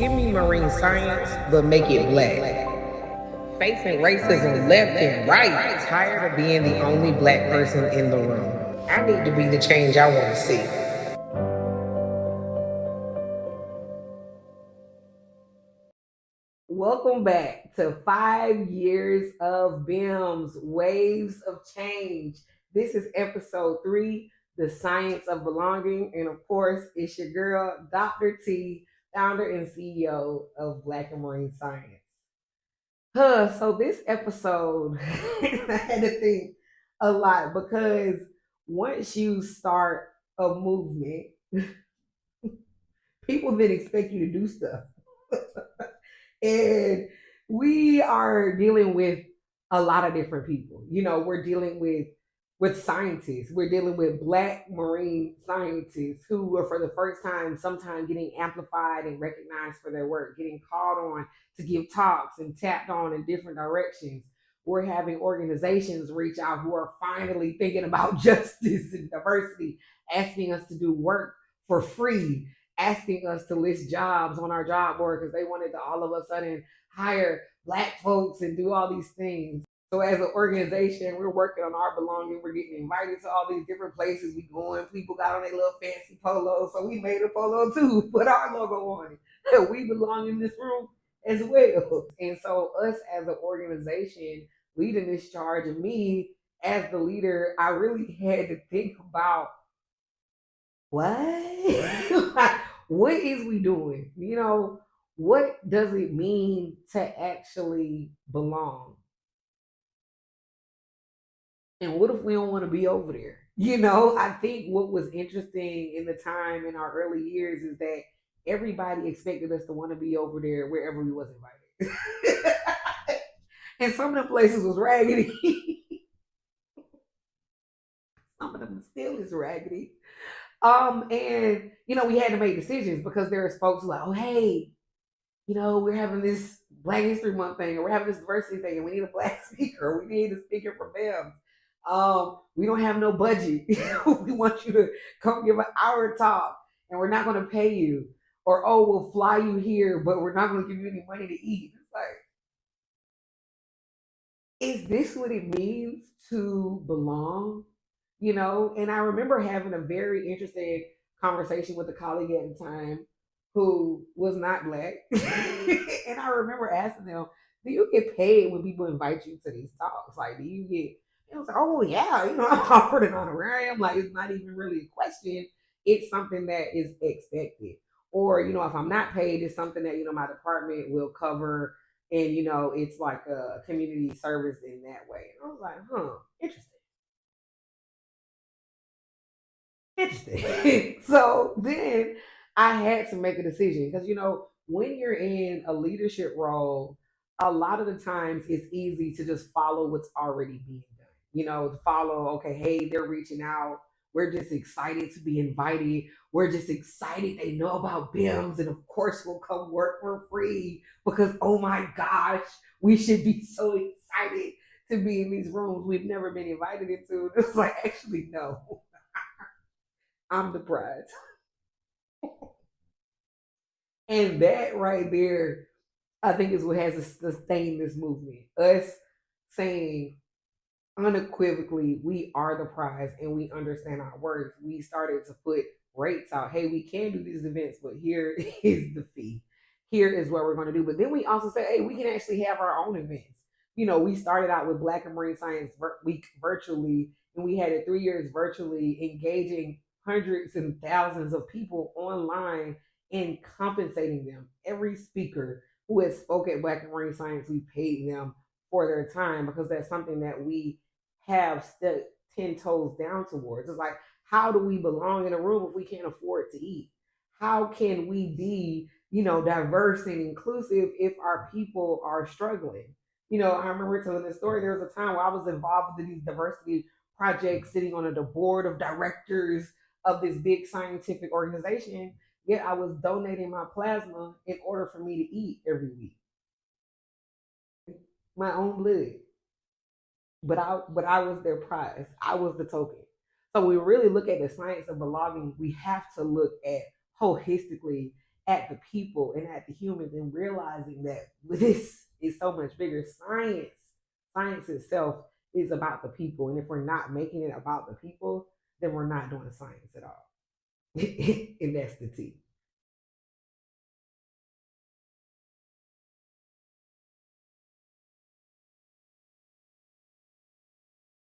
Give me marine science, but make it black. Facing racism left and right. Tired of being the only black person in the room. I need to be the change I want to see. Welcome back to 5 years of BIMS, Waves of Change. This is episode 3, The Science of Belonging. And of course, it's your girl, Dr. T, founder and CEO of Black and Marine Science. So this episode, I had to think a lot because once you start a movement, people then expect you to do stuff. And we are dealing with a lot of different people. We're dealing with scientists. We're dealing with Black marine scientists who are for the first time sometimes getting amplified and recognized for their work, getting called on to give talks and tapped on in different directions. We're having organizations reach out who are finally thinking about justice and diversity, asking us to do work for free, asking us to list jobs on our job board because they wanted to all of a sudden hire Black folks and do all these things. So as an organization, we're working on our belonging. We're getting invited to all these different places we going. People got on their little fancy polos, so we made a polo too, put our logo on it. We belong in this room as well. And so us as an organization leading this charge, and me as the leader, I really had to think about what? Like, what is we doing? What does it mean to actually belong? And what if we don't want to be over there? I think what was interesting in the time in our early years is that everybody expected us to want to be over there wherever we was invited. And some of the places was raggedy. Some of them still is raggedy. And we had to make decisions because there's folks like, oh hey, we're having this Black History Month thing, or we're having this diversity thing, and we need a Black speaker, or we need a speaker from them. We don't have no budget. We want you to come give an hour talk, and we're not going to pay you. Or oh, we'll fly you here, but we're not going to give you any money to eat. It's like, is this what it means to belong? And I remember having a very interesting conversation with a colleague at the time who was not Black. And I remember asking them, do you get paid when people invite you to these talks? Like, do you get, it was like, oh yeah, I'm offered an honorarium. Like, it's not even really a question. It's something that is expected. Or, if I'm not paid, it's something that, my department will cover. And, it's like a community service in that way. And I was like, interesting. Interesting. So then I had to make a decision because when you're in a leadership role, a lot of the times it's easy to just follow what's already being done. To follow, okay, hey, they're reaching out. We're just excited to be invited. We're just excited they know about BIMS, and of course we'll come work for free because oh my gosh, we should be so excited to be in these rooms we've never been invited into. It's like actually no. I'm the prize. And that right there, I think is what has sustained this movement. Us saying unequivocally, we are the prize and we understand our worth. We started to put rates out. Hey, we can do these events, but here is the fee. Here is what we're going to do. But then we also said, hey, we can actually have our own events. We started out with Black and Marine Science Week virtually, and we had it 3 years virtually, engaging hundreds and thousands of people online and compensating them. Every speaker who has spoke at Black and Marine Science, we paid them for their time because that's something that we have stuck 10 toes down towards. It's like, how do we belong in a room if we can't afford to eat? How can we be, diverse and inclusive if our people are struggling? I remember telling this story. There was a time where I was involved in these diversity projects, sitting on the board of directors of this big scientific organization. Yet I was donating my plasma in order for me to eat every week. My own blood. But I was their prize. I was the token. So we really look at the science of belonging, we have to look at holistically at the people and at the humans and realizing that this is so much bigger. Science itself is about the people. And if we're not making it about the people, then we're not doing science at all. And that's the T.